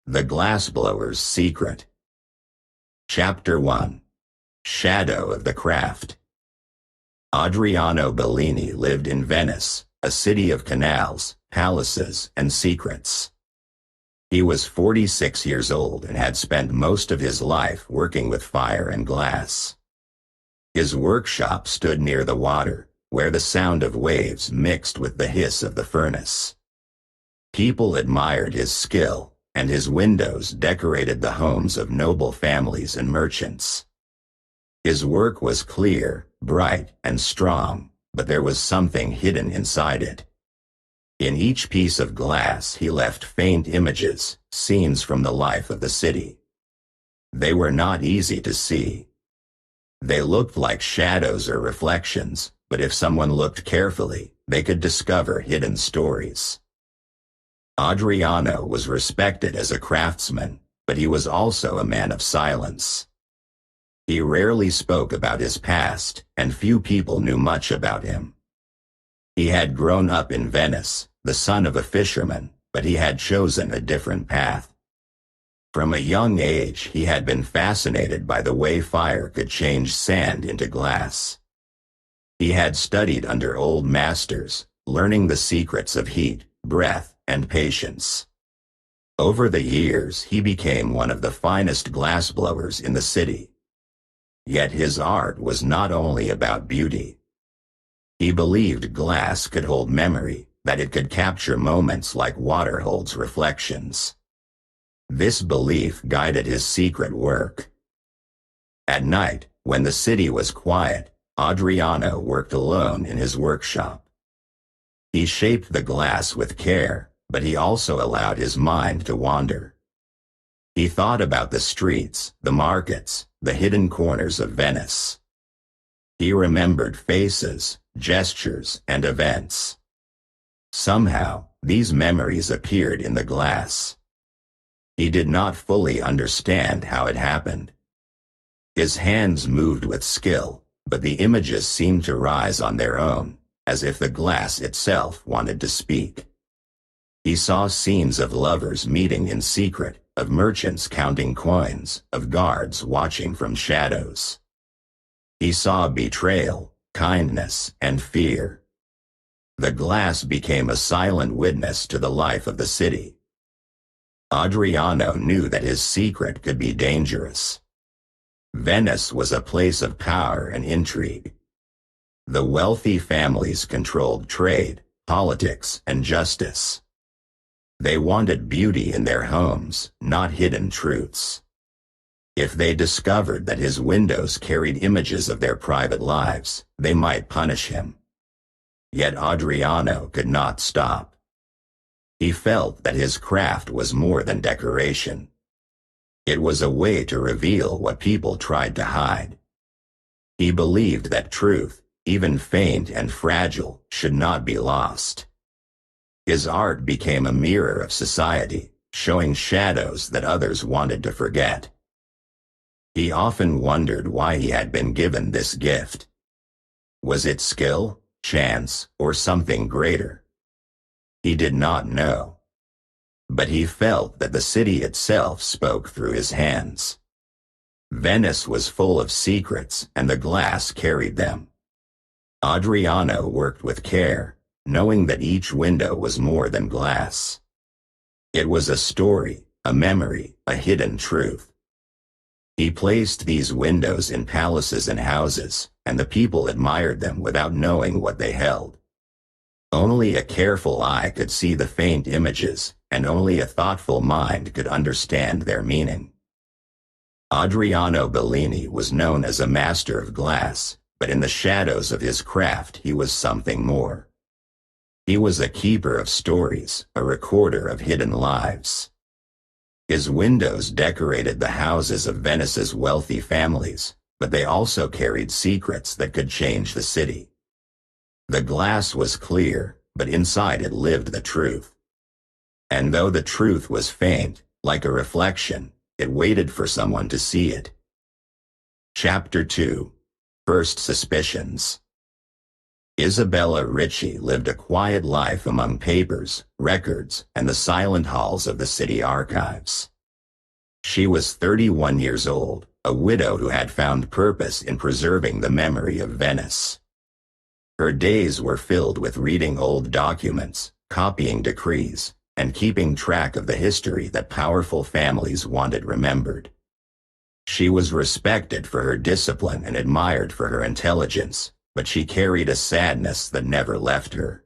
The Glassblower's Secret. Chapter 1. Shadow of the Craft. Adriano Bellini lived in Venice, a city of canals, palaces, and secrets. He was 46 years old and had spent most of his life working with fire and glass. His workshop stood near the water, where the sound of waves mixed with the hiss of the furnace. People admired his skill, and his windows decorated the homes of noble families and merchants. His work was clear, bright, and strong, but there was something hidden inside it. In each piece of glass he left faint images, scenes from the life of the city. They were not easy to see. They looked like shadows or reflections, but if someone looked carefully, they could discover hidden stories. Adriano was respected as a craftsman, but he was also a man of silence. He rarely spoke about his past, and few people knew much about him. He had grown up in Venice, the son of a fisherman, but he had chosen a different path. From a young age he had been fascinated by the way fire could change sand into glass. He had studied under old masters, learning the secrets of heat, breath, and patience. Over the years he became one of the finest glassblowers in the city. Yet his art was not only about beauty. He believed glass could hold memory, that it could capture moments like water holds reflections. This belief guided his secret work. At night, when the city was quiet, Adriano worked alone in his workshop. He shaped the glass with care, but he also allowed his mind to wander. He thought about the streets, the markets, the hidden corners of Venice. He remembered faces, gestures, and events. Somehow, these memories appeared in the glass. He did not fully understand how it happened. His hands moved with skill, but the images seemed to rise on their own, as if the glass itself wanted to speak. He saw scenes of lovers meeting in secret, of merchants counting coins, of guards watching from shadows. He saw betrayal, kindness, and fear. The glass became a silent witness to the life of the city. Adriano knew that his secret could be dangerous. Venice was a place of power and intrigue. The wealthy families controlled trade, politics, and justice. They wanted beauty in their homes, not hidden truths. If they discovered that his windows carried images of their private lives, they might punish him. Yet Adriano could not stop. He felt that his craft was more than decoration. It was a way to reveal what people tried to hide. He believed that truth, even faint and fragile, should not be lost. His art became a mirror of society, showing shadows that others wanted to forget. He often wondered why he had been given this gift. Was it skill, chance, or something greater? He did not know. But he felt that the city itself spoke through his hands. Venice was full of secrets, and the glass carried them. Adriano worked with care, knowing that each window was more than glass. It was a story, a memory, a hidden truth. He placed these windows in palaces and houses, and the people admired them without knowing what they held. Only a careful eye could see the faint images, and only a thoughtful mind could understand their meaning. Adriano Bellini was known as a master of glass, but in the shadows of his craft he was something more. He was a keeper of stories, a recorder of hidden lives. His windows decorated the houses of Venice's wealthy families, but they also carried secrets that could change the city. The glass was clear, but inside it lived the truth. And though the truth was faint, like a reflection, it waited for someone to see it. Chapter 2. First Suspicions. Isabella Ricci lived a quiet life among papers, records, and the silent halls of the city archives. She was 31 years old, a widow who had found purpose in preserving the memory of Venice. Her days were filled with reading old documents, copying decrees, and keeping track of the history that powerful families wanted remembered. She was respected for her discipline and admired for her intelligence, but she carried a sadness that never left her.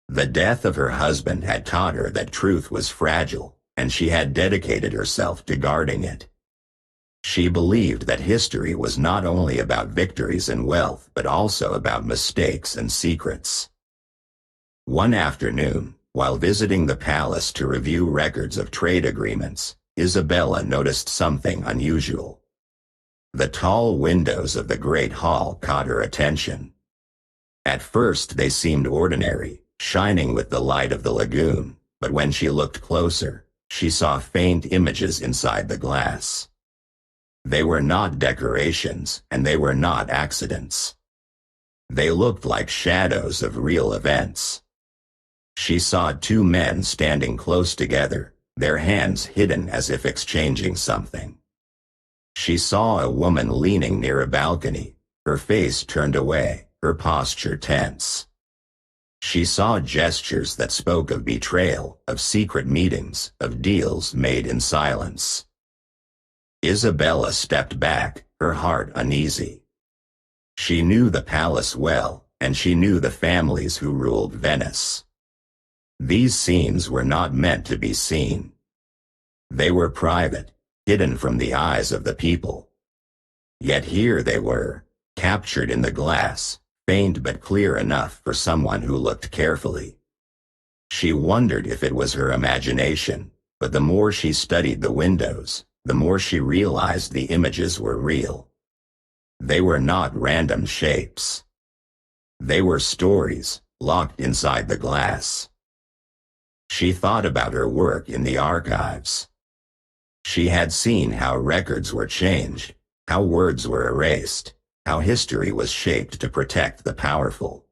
The death of her husband had taught her that truth was fragile, and she had dedicated herself to guarding it. She believed that history was not only about victories and wealth but also about mistakes and secrets. One afternoon, while visiting the palace to review records of trade agreements, Isabella noticed something unusual. The tall windows of the great hall caught her attention. At first they seemed ordinary, shining with the light of the lagoon, but when she looked closer, she saw faint images inside the glass. They were not decorations, and they were not accidents. They looked like shadows of real events. She saw two men standing close together, their hands hidden as if exchanging something. She saw a woman leaning near a balcony, her face turned away, her posture tense. She saw gestures that spoke of betrayal, of secret meetings, of deals made in silence. Isabella stepped back, her heart uneasy. She knew the palace well, and she knew the families who ruled Venice. These scenes were not meant to be seen. They were private, hidden from the eyes of the people. Yet here they were, captured in the glass, faint but clear enough for someone who looked carefully. She wondered if it was her imagination, but the more she studied the windows, the more she realized the images were real. They were not random shapes. They were stories, locked inside the glass. She thought about her work in the archives. She had seen how records were changed, how words were erased, how history was shaped to protect the powerful.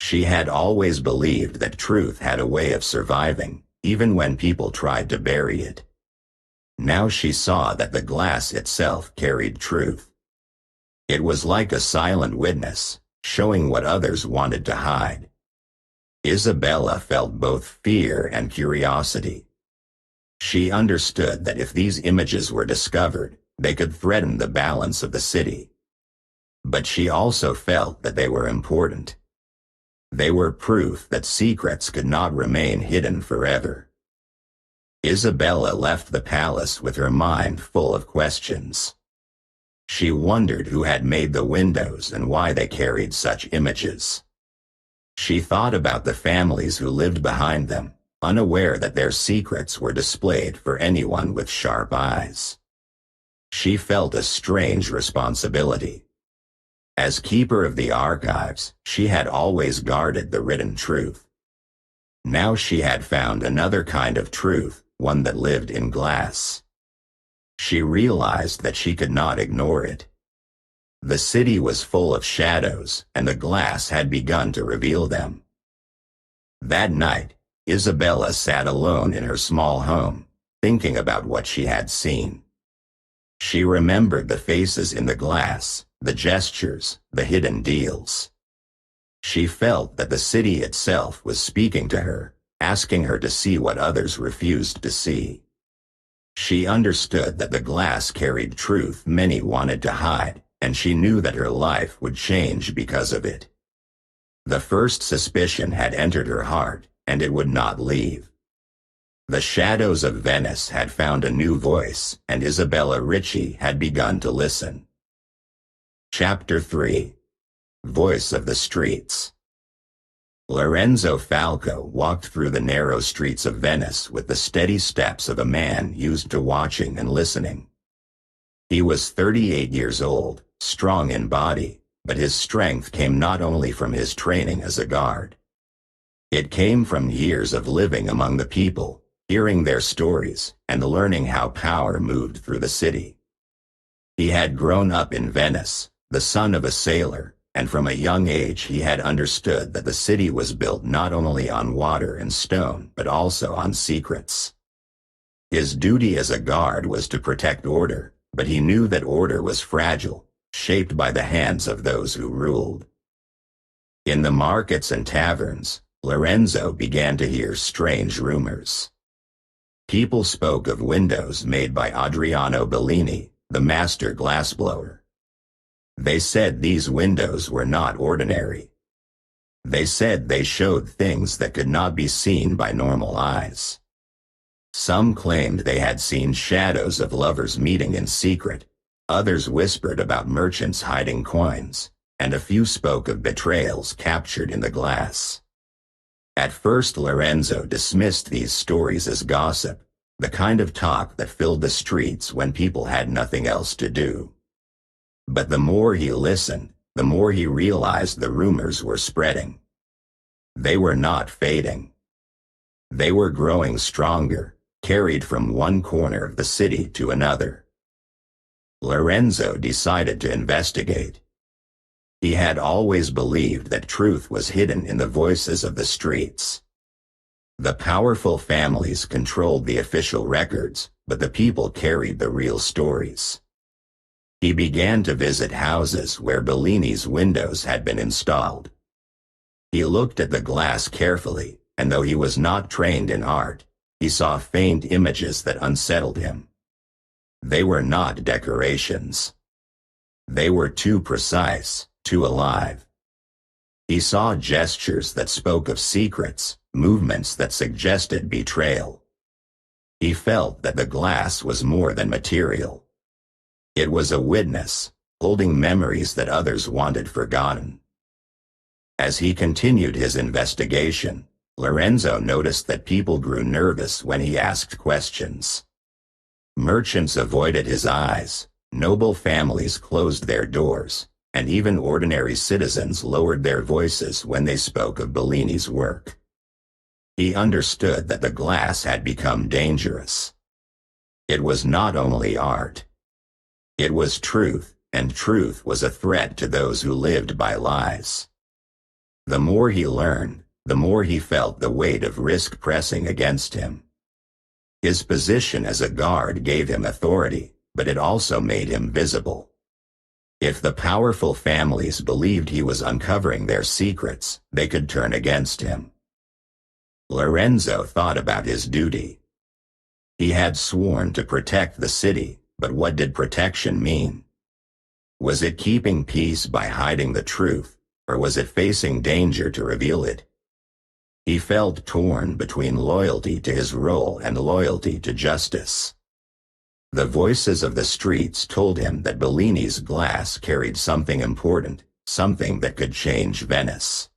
She had always believed that truth had a way of surviving, even when people tried to bury it. Now she saw that the glass itself carried truth. It was like a silent witness, showing what others wanted to hide. Isabella felt both fear and curiosity. She understood that if these images were discovered, they could threaten the balance of the city. But she also felt that they were important. They were proof that secrets could not remain hidden forever. Isabella left the palace with her mind full of questions. She wondered who had made the windows and why they carried such images. She thought about the families who lived behind them, unaware that their secrets were displayed for anyone with sharp eyes. She felt a strange responsibility. As keeper of the archives, she had always guarded the written truth. Now she had found another kind of truth, one that lived in glass. She realized that she could not ignore it. The city was full of shadows, and the glass had begun to reveal them. That night, Isabella sat alone in her small home, thinking about what she had seen. She remembered the faces in the glass, the gestures, the hidden deals. She felt that the city itself was speaking to her, asking her to see what others refused to see. She understood that the glass carried truth many wanted to hide, and she knew that her life would change because of it. The first suspicion had entered her heart, and it would not leave. The shadows of Venice had found a new voice, and Isabella Ricci had begun to listen. Chapter 3. Voice of the Streets. Lorenzo Falco walked through the narrow streets of Venice with the steady steps of a man used to watching and listening. He was 38 years old, strong in body, but his strength came not only from his training as a guard. It came from years of living among the people, hearing their stories, and learning how power moved through the city. He had grown up in Venice, the son of a sailor, and from a young age he had understood that the city was built not only on water and stone but also on secrets. His duty as a guard was to protect order, but he knew that order was fragile, shaped by the hands of those who ruled. In the markets and taverns, Lorenzo began to hear strange rumors. People spoke of windows made by Adriano Bellini, the master glassblower. They said these windows were not ordinary. They said they showed things that could not be seen by normal eyes. Some claimed they had seen shadows of lovers meeting in secret, others whispered about merchants hiding coins, and a few spoke of betrayals captured in the glass. At first Lorenzo dismissed these stories as gossip, the kind of talk that filled the streets when people had nothing else to do. But the more he listened, the more he realized the rumors were spreading. They were not fading. They were growing stronger, carried from one corner of the city to another. Lorenzo decided to investigate. He had always believed that truth was hidden in the voices of the streets. The powerful families controlled the official records, but the people carried the real stories. He began to visit houses where Bellini's windows had been installed. He looked at the glass carefully, and though he was not trained in art, he saw faint images that unsettled him. They were not decorations. They were too precise, too alive. He saw gestures that spoke of secrets, movements that suggested betrayal. He felt that the glass was more than material. It was a witness, holding memories that others wanted forgotten. As he continued his investigation, Lorenzo noticed that people grew nervous when he asked questions. Merchants avoided his eyes, noble families closed their doors, and even ordinary citizens lowered their voices when they spoke of Bellini's work. He understood that the glass had become dangerous. It was not only art. It was truth, and truth was a threat to those who lived by lies. The more he learned, the more he felt the weight of risk pressing against him. His position as a guard gave him authority, but it also made him visible. If the powerful families believed he was uncovering their secrets, they could turn against him. Lorenzo thought about his duty. He had sworn to protect the city, but what did protection mean? Was it keeping peace by hiding the truth, or was it facing danger to reveal it? He felt torn between loyalty to his role and loyalty to justice. The voices of the streets told him that Bellini's glass carried something important, something that could change Venice.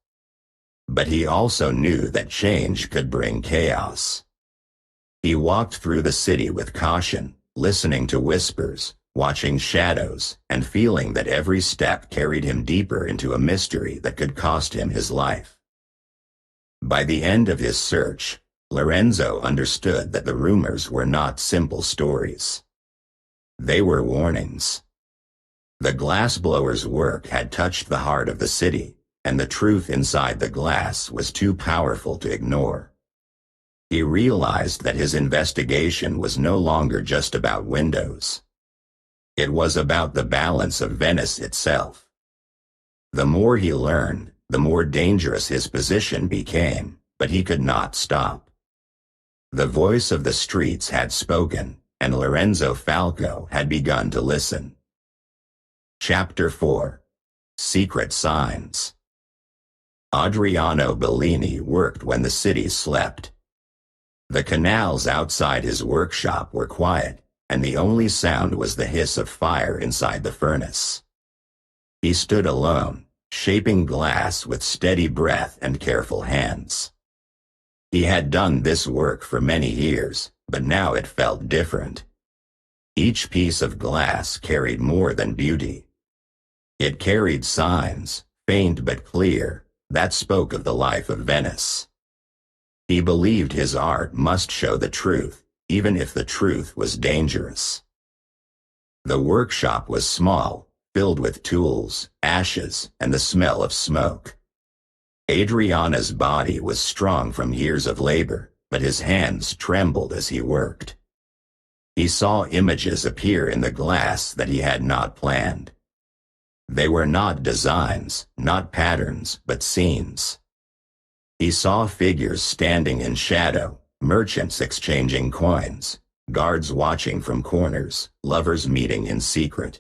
But he also knew that change could bring chaos. He walked through the city with caution, listening to whispers, watching shadows, and feeling that every step carried him deeper into a mystery that could cost him his life. By the end of his search, Lorenzo understood that the rumors were not simple stories. They were warnings. The glassblower's work had touched the heart of the city, and the truth inside the glass was too powerful to ignore. He realized that his investigation was no longer just about windows. It was about the balance of Venice itself. The more he learned, the more dangerous his position became, but he could not stop. The voice of the streets had spoken, and Lorenzo Falco had begun to listen. Chapter 4. Secret Signs. Adriano Bellini worked when the city slept. The canals outside his workshop were quiet, and the only sound was the hiss of fire inside the furnace. He stood alone, shaping glass with steady breath and careful hands. He had done this work for many years, but now it felt different. Each piece of glass carried more than beauty. It carried signs, faint but clear, that spoke of the life of Venice. He believed his art must show the truth, even if the truth was dangerous. The workshop was small, filled with tools, ashes, and the smell of smoke. Adriana's body was strong from years of labor, but his hands trembled as he worked. He saw images appear in the glass that he had not planned. They were not designs, not patterns, but scenes. He saw figures standing in shadow, merchants exchanging coins, guards watching from corners, lovers meeting in secret.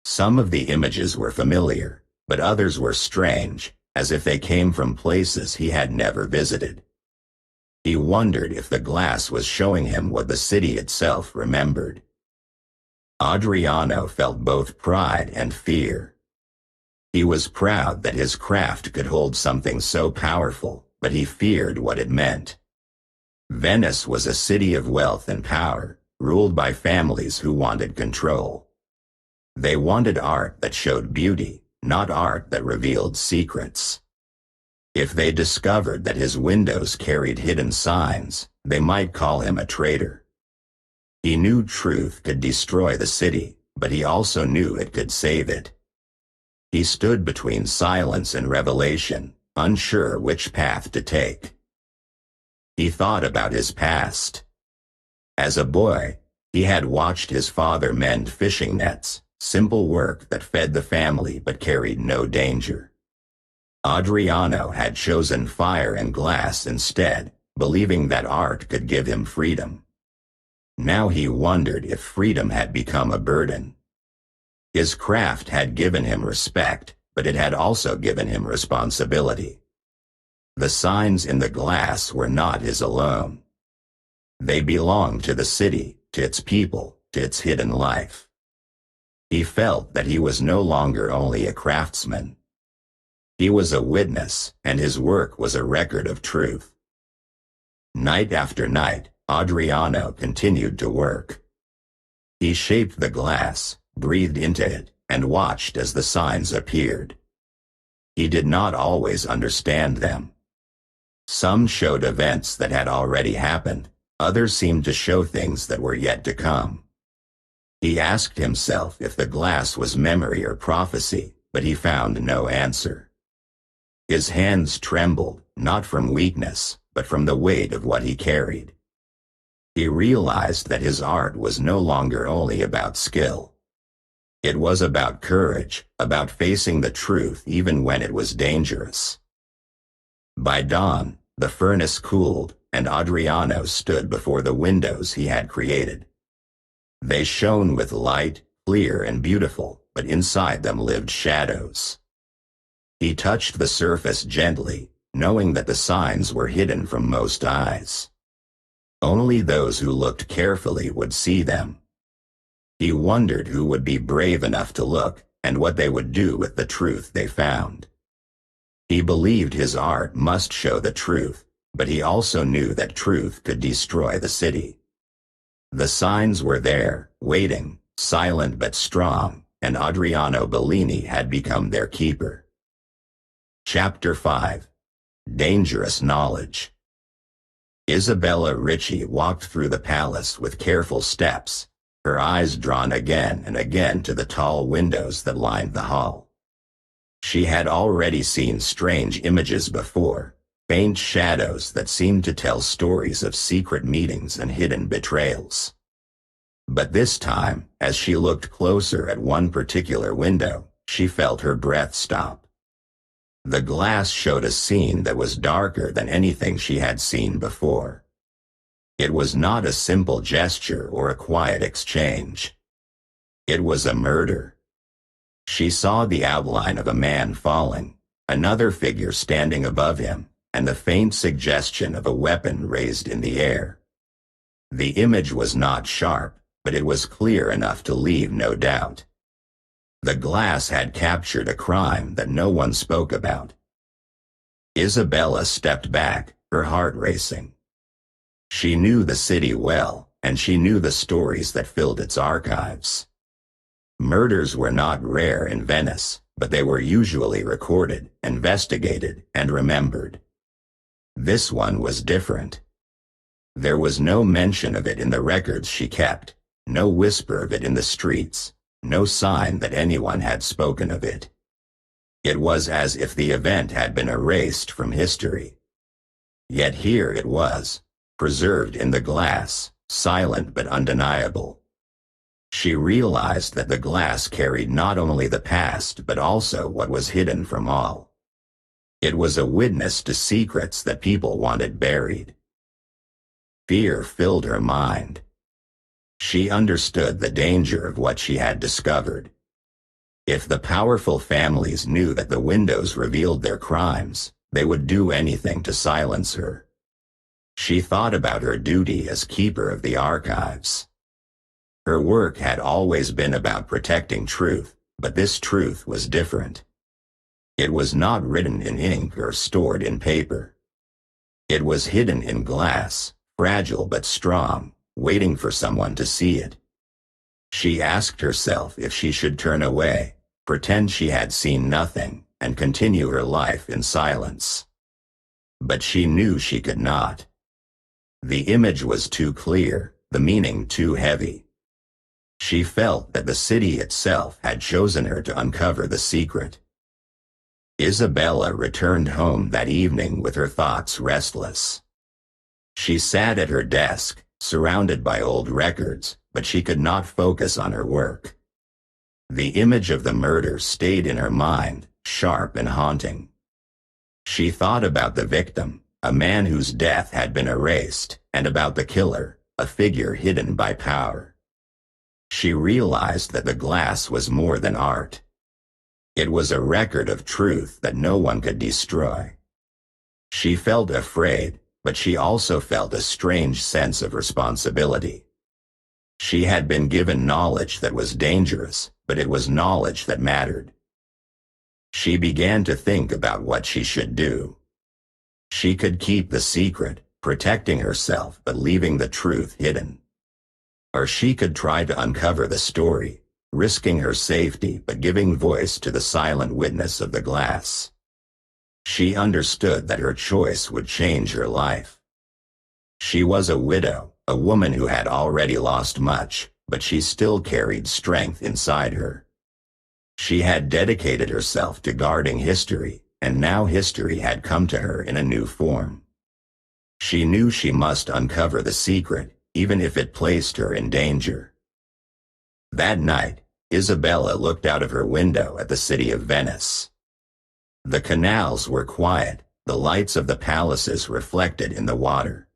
Some of the images were familiar, but others were strange, as if they came from places he had never visited. He wondered if the glass was showing him what the city itself remembered. Adriano felt both pride and fear. He was proud that his craft could hold something so powerful, but he feared what it meant. Venice was a city of wealth and power, ruled by families who wanted control. They wanted art that showed beauty, not art that revealed secrets. If they discovered that his windows carried hidden signs, they might call him a traitor. He knew truth could destroy the city, but he also knew it could save it. He stood between silence and revelation, unsure which path to take. He thought about his past. As a boy, he had watched his father mend fishing nets, simple work that fed the family but carried no danger. Adriano had chosen fire and glass instead, believing that art could give him freedom. Now he wondered if freedom had become a burden. His craft had given him respect, but it had also given him responsibility. The signs in the glass were not his alone. They belonged to the city, to its people, to its hidden life. He felt that he was no longer only a craftsman. He was a witness, and his work was a record of truth. Night after night, Adriano continued to work. He shaped the glass, breathed into it, and watched as the signs appeared. He did not always understand them. Some showed events that had already happened, others seemed to show things that were yet to come. He asked himself if the glass was memory or prophecy, but he found no answer. His hands trembled, not from weakness, but from the weight of what he carried. He realized that his art was no longer only about skill. It was about courage, about facing the truth even when it was dangerous. By dawn, the furnace cooled, and Adriano stood before the windows he had created. They shone with light, clear and beautiful, but inside them lived shadows. He touched the surface gently, knowing that the signs were hidden from most eyes. Only those who looked carefully would see them. He wondered who would be brave enough to look, and what they would do with the truth they found. He believed his art must show the truth, but he also knew that truth could destroy the city. The signs were there, waiting, silent but strong, and Adriano Bellini had become their keeper. Chapter 5. Dangerous Knowledge. Isabella Ricci walked through the palace with careful steps, her eyes drawn again and again to the tall windows that lined the hall. She had already seen strange images before, faint shadows that seemed to tell stories of secret meetings and hidden betrayals. But this time, as she looked closer at one particular window, she felt her breath stop. The glass showed a scene that was darker than anything she had seen before. It was not a simple gesture or a quiet exchange. It was a murder. She saw the outline of a man falling, another figure standing above him, and the faint suggestion of a weapon raised in the air. The image was not sharp, but it was clear enough to leave no doubt. The glass had captured a crime that no one spoke about. Isabella stepped back, her heart racing. She knew the city well, and she knew the stories that filled its archives. Murders were not rare in Venice, but they were usually recorded, investigated, and remembered. This one was different. There was no mention of it in the records she kept, no whisper of it in the streets, no sign that anyone had spoken of it. It was as if the event had been erased from history. Yet here it was, preserved in the glass, silent but undeniable. She realized that the glass carried not only the past but also what was hidden from all. It was a witness to secrets that people wanted buried. Fear filled her mind. She understood the danger of what she had discovered. If the powerful families knew that the windows revealed their crimes, they would do anything to silence her. She thought about her duty as keeper of the archives. Her work had always been about protecting truth, but this truth was different. It was not written in ink or stored in paper. It was hidden in glass, fragile but strong, waiting for someone to see it. She asked herself if she should turn away, pretend she had seen nothing, and continue her life in silence. But she knew she could not. The image was too clear, the meaning too heavy. She felt that the city itself had chosen her to uncover the secret. Isabella returned home that evening with her thoughts restless. She sat at her desk, surrounded by old records, but she could not focus on her work. The image of the murder stayed in her mind, sharp and haunting. She thought about the victim, a man whose death had been erased, and about the killer, a figure hidden by power. She realized that the glass was more than art. It was a record of truth that no one could destroy. She felt afraid, but she also felt a strange sense of responsibility. She had been given knowledge that was dangerous, but it was knowledge that mattered. She began to think about what she should do. She could keep the secret, protecting herself but leaving the truth hidden. Or she could try to uncover the story, risking her safety but giving voice to the silent witness of the glass. She understood that her choice would change her life. She was a widow, a woman who had already lost much, but she still carried strength inside her. She had dedicated herself to guarding history, and now history had come to her in a new form. She knew she must uncover the secret, even if it placed her in danger. That night, Isabella looked out of her window at the city of Venice. The canals were quiet, the lights of the palaces reflected in the water.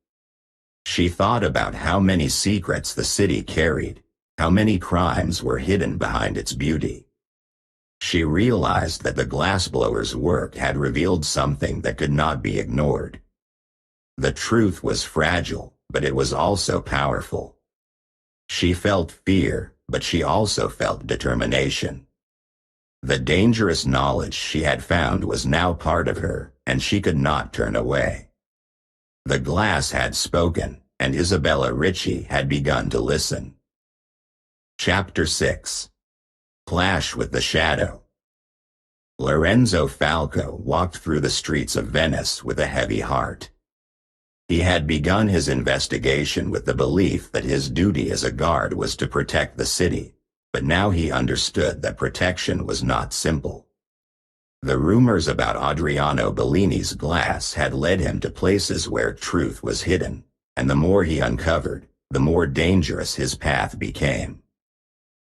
She thought about how many secrets the city carried, how many crimes were hidden behind its beauty. She realized that the glassblower's work had revealed something that could not be ignored. The truth was fragile, but it was also powerful. She felt fear, but she also felt determination. The dangerous knowledge she had found was now part of her, and she could not turn away. The glass had spoken, and Isabella Ricci had begun to listen. Chapter 6. Clash with the Shadow. Lorenzo Falco walked through the streets of Venice with a heavy heart. He had begun his investigation with the belief that his duty as a guard was to protect the city, but now he understood that protection was not simple. The rumors about Adriano Bellini's glass had led him to places where truth was hidden, and the more he uncovered, the more dangerous his path became.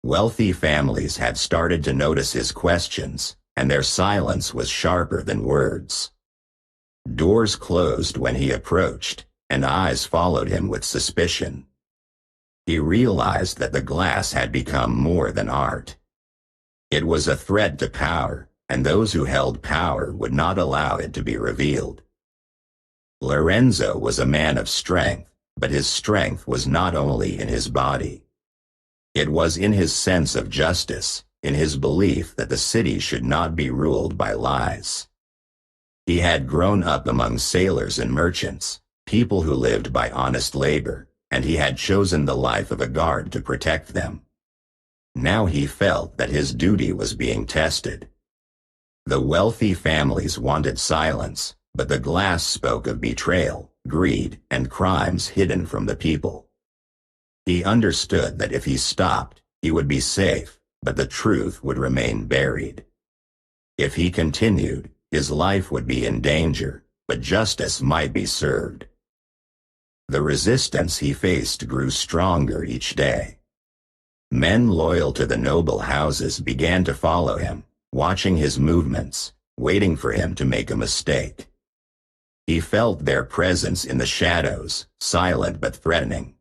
Wealthy families had started to notice his questions, and their silence was sharper than words. Doors closed when he approached, and eyes followed him with suspicion. He realized that the glass had become more than art. It was a threat to power, and those who held power would not allow it to be revealed. Lorenzo was a man of strength, but his strength was not only in his body. It was in his sense of justice, in his belief that the city should not be ruled by lies. He had grown up among sailors and merchants, people who lived by honest labor, and he had chosen the life of a guard to protect them. Now he felt that his duty was being tested. The wealthy families wanted silence, but the glass spoke of betrayal, greed, and crimes hidden from the people. He understood that if he stopped, he would be safe, but the truth would remain buried. If he continued, his life would be in danger, but justice might be served. The resistance he faced grew stronger each day. Men loyal to the noble houses began to follow him, watching his movements, waiting for him to make a mistake. He felt their presence in the shadows, silent but threatening.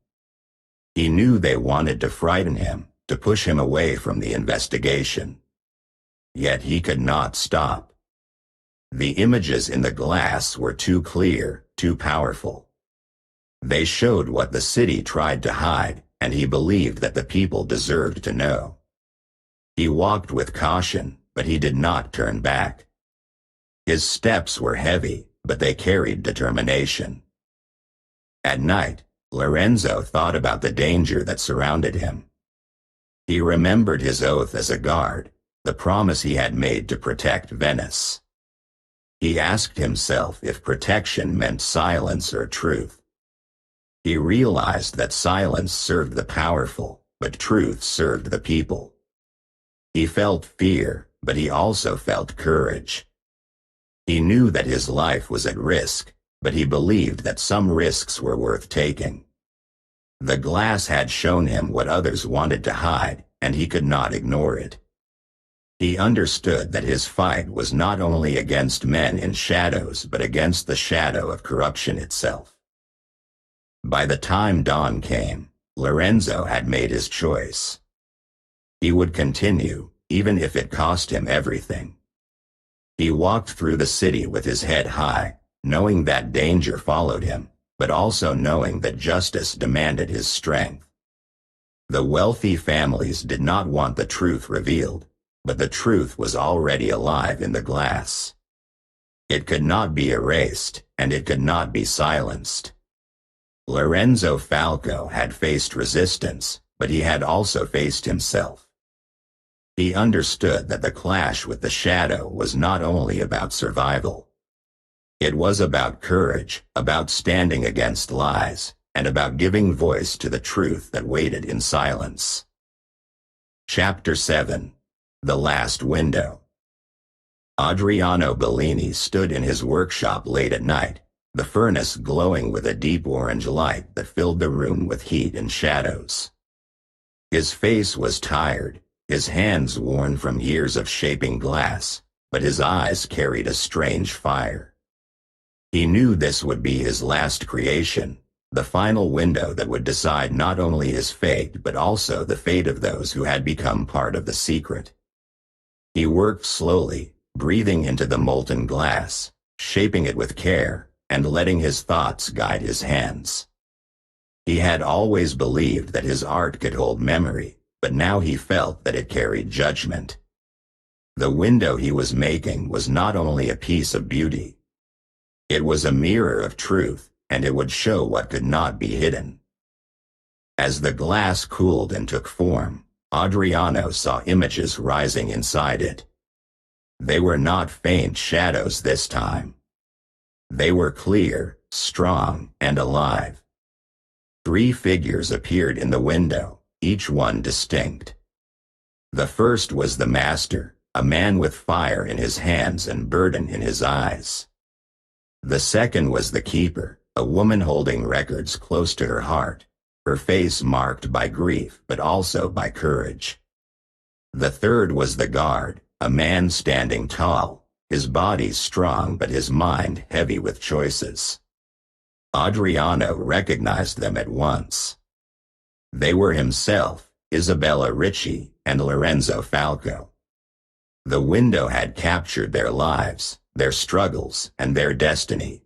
He knew they wanted to frighten him, to push him away from the investigation. Yet he could not stop. The images in the glass were too clear, too powerful. They showed what the city tried to hide, and he believed that the people deserved to know. He walked with caution, but he did not turn back. His steps were heavy, but they carried determination. At night, Lorenzo thought about the danger that surrounded him. He remembered his oath as a guard, the promise he had made to protect Venice. He asked himself if protection meant silence or truth. He realized that silence served the powerful, but truth served the people. He felt fear, but he also felt courage. He knew that his life was at risk, but he believed that some risks were worth taking. The glass had shown him what others wanted to hide, and he could not ignore it. He understood that his fight was not only against men in shadows but against the shadow of corruption itself. By the time dawn came, Lorenzo had made his choice. He would continue, even if it cost him everything. He walked through the city with his head high, knowing that danger followed him, but also knowing that justice demanded his strength. The wealthy families did not want the truth revealed, but the truth was already alive in the glass. It could not be erased, and it could not be silenced. Lorenzo Falco had faced resistance, but he had also faced himself. He understood that the clash with the shadow was not only about survival. It was about courage, about standing against lies, and about giving voice to the truth that waited in silence. Chapter 7. The Last Window. Adriano Bellini stood in his workshop late at night, the furnace glowing with a deep orange light that filled the room with heat and shadows. His face was tired, his hands worn from years of shaping glass, but his eyes carried a strange fire. He knew this would be his last creation, the final window that would decide not only his fate but also the fate of those who had become part of the secret. He worked slowly, breathing into the molten glass, shaping it with care, and letting his thoughts guide his hands. He had always believed that his art could hold memory, but now he felt that it carried judgment. The window he was making was not only a piece of beauty. It was a mirror of truth, and it would show what could not be hidden. As the glass cooled and took form, Adriano saw images rising inside it. They were not faint shadows this time. They were clear, strong, and alive. 3 figures appeared in the window, each one distinct. The first was the master, a man with fire in his hands and burden in his eyes. The second was the keeper, a woman holding records close to her heart, her face marked by grief but also by courage. The third was the guard, a man standing tall, his body strong but his mind heavy with choices. Adriano recognized them at once. They were himself, Isabella Ricci, and Lorenzo Falco. The window had captured their lives, their struggles, and their destiny.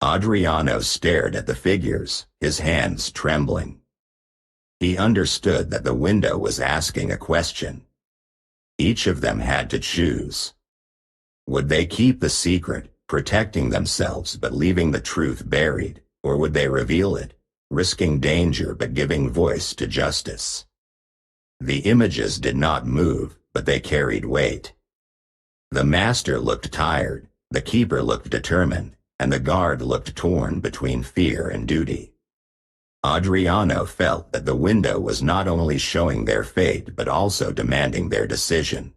Adriano stared at the figures, his hands trembling. He understood that the window was asking a question. Each of them had to choose. Would they keep the secret, protecting themselves but leaving the truth buried, or would they reveal it, risking danger but giving voice to justice? The images did not move, but they carried weight. The master looked tired, the keeper looked determined, and the guard looked torn between fear and duty. Adriano felt that the window was not only showing their fate but also demanding their decision.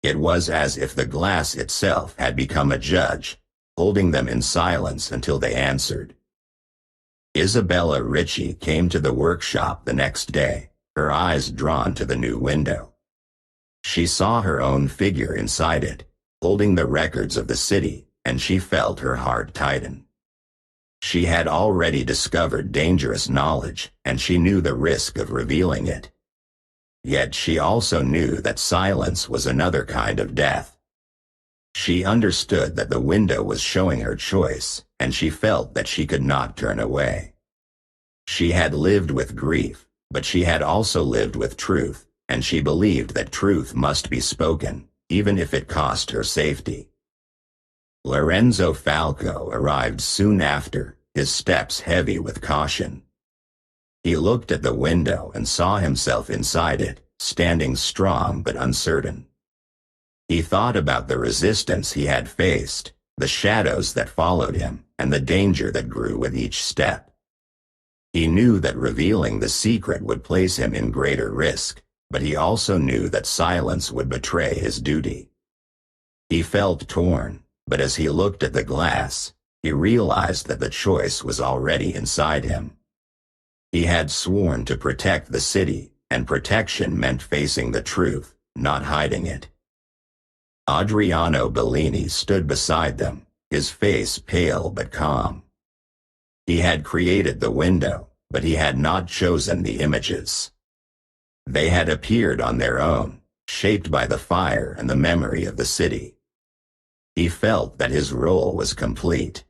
It was as if the glass itself had become a judge, holding them in silence until they answered. Isabella Ritchie came to the workshop the next day, her eyes drawn to the new window. She saw her own figure inside it, holding the records of the city, and she felt her heart tighten. She had already discovered dangerous knowledge, and she knew the risk of revealing it. Yet she also knew that silence was another kind of death. She understood that the window was showing her choice, and she felt that she could not turn away. She had lived with grief, but she had also lived with truth, and she believed that truth must be spoken, even if it cost her safety. Lorenzo Falco arrived soon after, his steps heavy with caution. He looked at the window and saw himself inside it, standing strong but uncertain. He thought about the resistance he had faced, the shadows that followed him, and the danger that grew with each step. He knew that revealing the secret would place him in greater risk, but he also knew that silence would betray his duty. He felt torn, but as he looked at the glass, he realized that the choice was already inside him. He had sworn to protect the city, and protection meant facing the truth, not hiding it. Adriano Bellini stood beside them, his face pale but calm. He had created the window, but he had not chosen the images. They had appeared on their own, shaped by the fire and the memory of the city. He felt that his role was complete.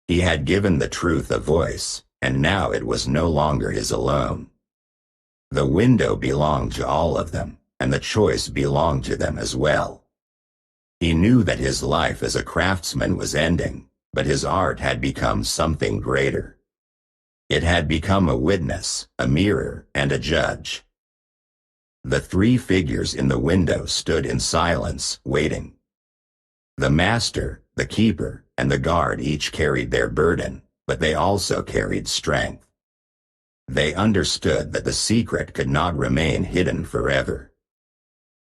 He had given the truth a voice, and now it was no longer his alone. The window belonged to all of them, and the choice belonged to them as well. He knew that his life as a craftsman was ending, but his art had become something greater. It had become a witness, a mirror, and a judge. The three figures in the window stood in silence, waiting. The master, the keeper, and the guard each carried their burden, but they also carried strength. They understood that the secret could not remain hidden forever.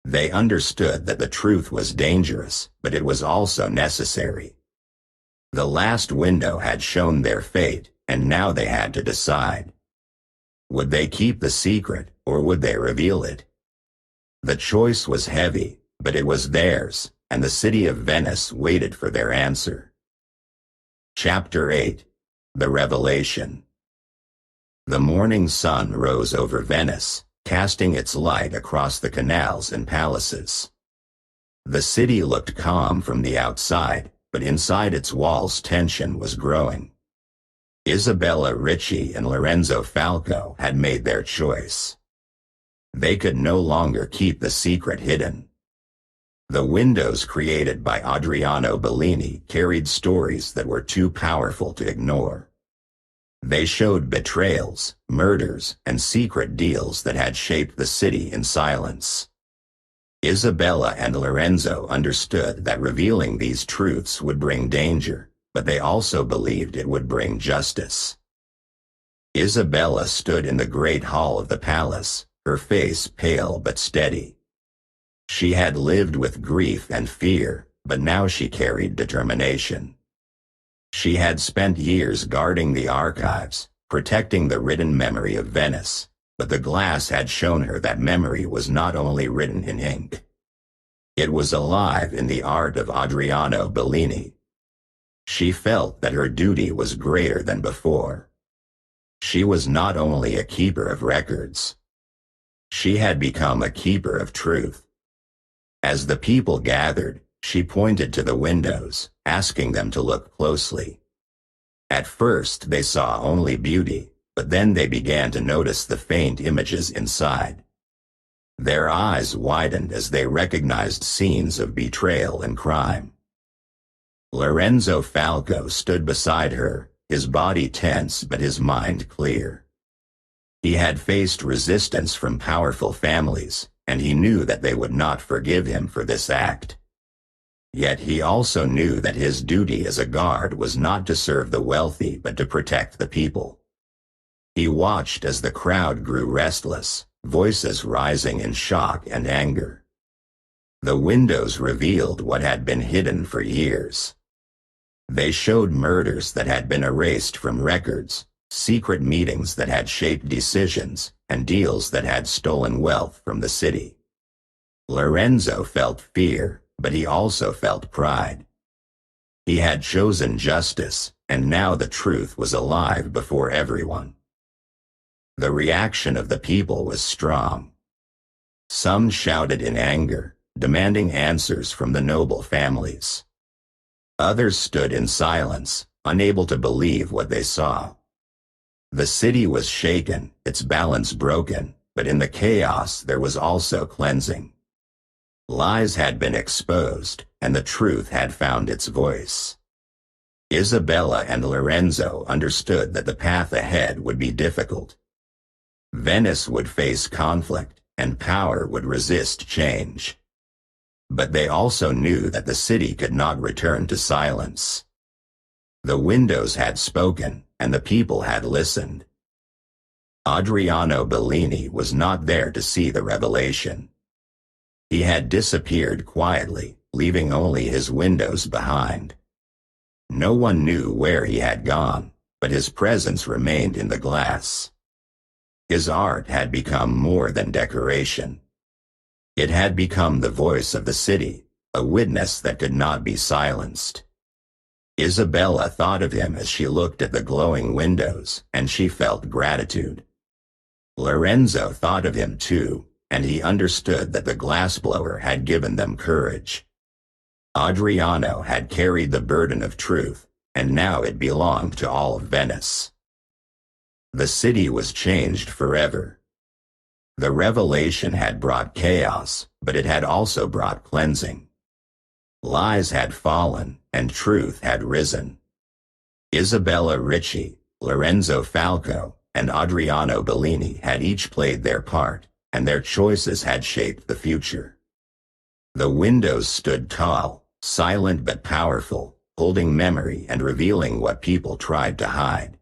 They understood that the truth was dangerous, but it was also necessary. The last window had shown their fate, and now they had to decide. Would they keep the secret, or would they reveal it? The choice was heavy, but it was theirs, and the city of Venice waited for their answer. Chapter 8. The Revelation. The morning sun rose over Venice, casting its light across the canals and palaces. The city looked calm from the outside, but inside its walls tension was growing. Isabella Ritchie and Lorenzo Falco had made their choice. They could no longer keep the secret hidden. The windows created by Adriano Bellini carried stories that were too powerful to ignore. They showed betrayals, murders, and secret deals that had shaped the city in silence. Isabella and Lorenzo understood that revealing these truths would bring danger, but they also believed it would bring justice. Isabella stood in the great hall of the palace, her face pale but steady. She had lived with grief and fear, but now she carried determination. She had spent years guarding the archives, protecting the written memory of Venice, but the glass had shown her that memory was not only written in ink. It was alive in the art of Adriano Bellini. She felt that her duty was greater than before. She was not only a keeper of records. She had become a keeper of truth. As the people gathered, she pointed to the windows, asking them to look closely. At first they saw only beauty, but then they began to notice the faint images inside. Their eyes widened as they recognized scenes of betrayal and crime. Lorenzo Falco stood beside her, his body tense but his mind clear. He had faced resistance from powerful families, and he knew that they would not forgive him for this act. Yet he also knew that his duty as a guard was not to serve the wealthy but to protect the people. He watched as the crowd grew restless, voices rising in shock and anger. The windows revealed what had been hidden for years. They showed murders that had been erased from records, secret meetings that had shaped decisions, and deals that had stolen wealth from the city. Lorenzo felt fear, but he also felt pride. He had chosen justice, and now the truth was alive before everyone. The reaction of the people was strong. Some shouted in anger, demanding answers from the noble families. Others stood in silence, unable to believe what they saw. The city was shaken, its balance broken, but in the chaos there was also cleansing. Lies had been exposed, and the truth had found its voice. Isabella and Lorenzo understood that the path ahead would be difficult. Venice would face conflict, and power would resist change. But they also knew that the city could not return to silence. The windows had spoken, and the people had listened. Adriano Bellini was not there to see the revelation. He had disappeared quietly, leaving only his windows behind. No one knew where he had gone, but his presence remained in the glass. His art had become more than decoration. It had become the voice of the city, a witness that could not be silenced. Isabella thought of him as she looked at the glowing windows, and she felt gratitude. Lorenzo thought of him too, and he understood that the glassblower had given them courage. Adriano had carried the burden of truth, and now it belonged to all of Venice. The city was changed forever. The revelation had brought chaos, but it had also brought cleansing. Lies had fallen, and truth had risen. Isabella Ricci, Lorenzo Falco, and Adriano Bellini had each played their part, and their choices had shaped the future. The windows stood tall, silent but powerful, holding memory and revealing what people tried to hide.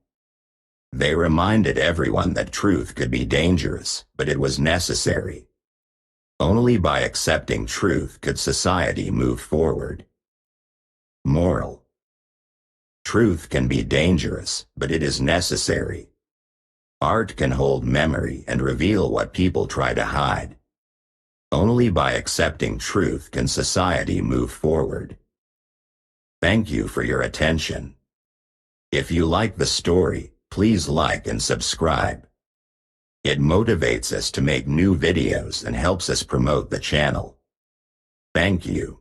They reminded everyone that truth could be dangerous, but it was necessary. Only by accepting truth could society move forward. Moral: truth can be dangerous, but it is necessary. Art can hold memory and reveal what people try to hide. Only by accepting truth can society move forward. Thank you for your attention. If you like the story, please like and subscribe. It motivates us to make new videos and helps us promote the channel. Thank you.